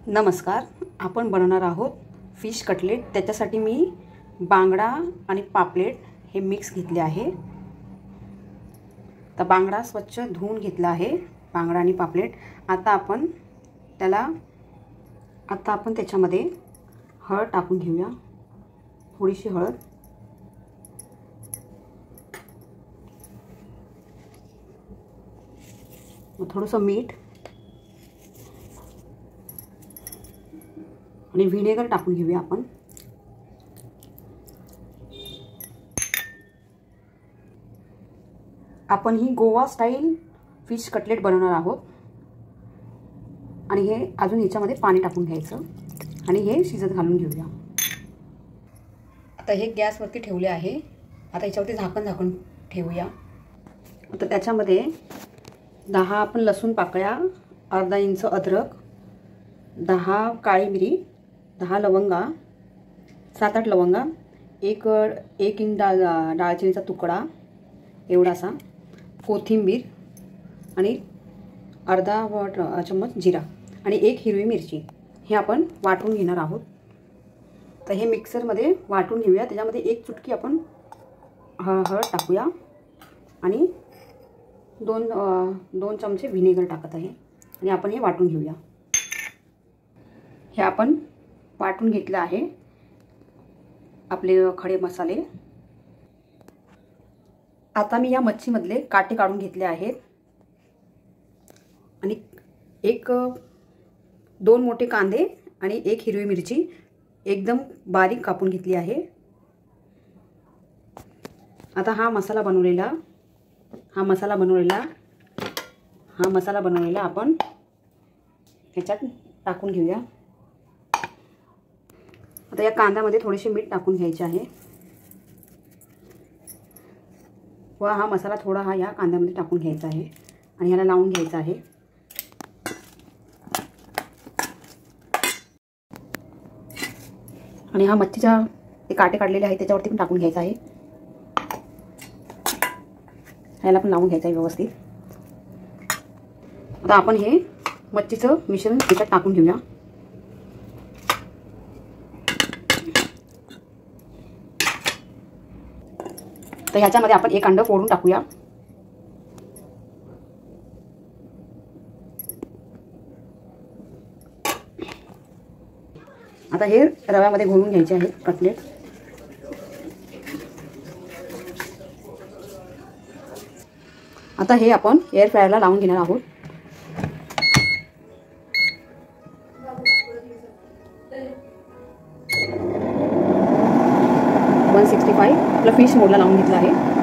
नमस्कार. आपण बनवणार आहोत फिश कटलेट. त्याच्यासाठी मी बांगडा आणि पापलेट हे मिक्स घेतले आहे. तर बांगडा स्वच्छ धुवून घेतला आहे, बांगडा आणि पापलेट. आता आपण त्याच्यामध्ये हळद टाकून घेऊया, थोडीशी हळद. थोडंसं मीठ आणि व्हिनेगर टाकून घेऊया आपण. आपण ही गोवा स्टाईल फिश कटलेट बनवणार आहोत आणि हे अजून ह्याच्यामध्ये पाणी टाकून घ्यायचं आणि हे शिजत घालून घेऊया. आता हे गॅसवरती ठेवले आहे. आता ह्याच्यावरती झाकण ठेवूया. आता त्याच्यामध्ये 10 आपण लसूण पाकळ्या, अर्धा इंच अद्रक, 10 काळी मिरी, 10 लवंगा, 7-8 लवंगा, एक इंच दालचिनीचा तुकडा एवढासा, कोथिंबीर आणि अर्धा चम्मच जिरा आणि 1 हिरवी मिरची. हे आपण वाटून घेणार आहोत. तर हे मिक्सरमध्ये वाटून घेऊया. त्याच्यामध्ये 1 चुटकी आपण हळद टाकूया आणि 2 चमचे व्हिनेगर टाकत आहे आणि आपण हे वाटून घेऊया. हे आपण वाटून घेतलं आहे आपले खडे मसाले. आता मी या मच्छीमधले काटे काढून घेतले आहेत आणि 2 मोठे कांदे आणि 1 हिरवी मिरची एकदम बारीक कापून घेतली आहे. आता हा मसाला बनवलेला आपण ह्याच्यात टाकून घेऊया. आता या कांद्यामध्ये थोडेसे मीठ टाकून घ्यायचे आहे व हा मसाला थोडा या कांद्यामध्ये टाकून घ्यायचा आहे आणि ह्याला लावून घ्यायचा आहे. आणि हा मच्छीचा ते काटे काढलेले आहे त्याच्यावरती पण टाकून घ्यायचा आहे. ह्याला पण लावून घ्यायचं आहे व्यवस्थित. आता आपण हे मच्छीचं मिश्रण त्याच्यात टाकून घेऊया. तर ह्याच्यामध्ये आपण 1 अंड फोडून टाकूया. आता हे रव्यामध्ये घोळून घ्यायचे आहे कटलेट. आता हे आपण एअर फ्रायरला लावून घेणार आहोत. आपला फिश मोडला लावून घेतला आहे.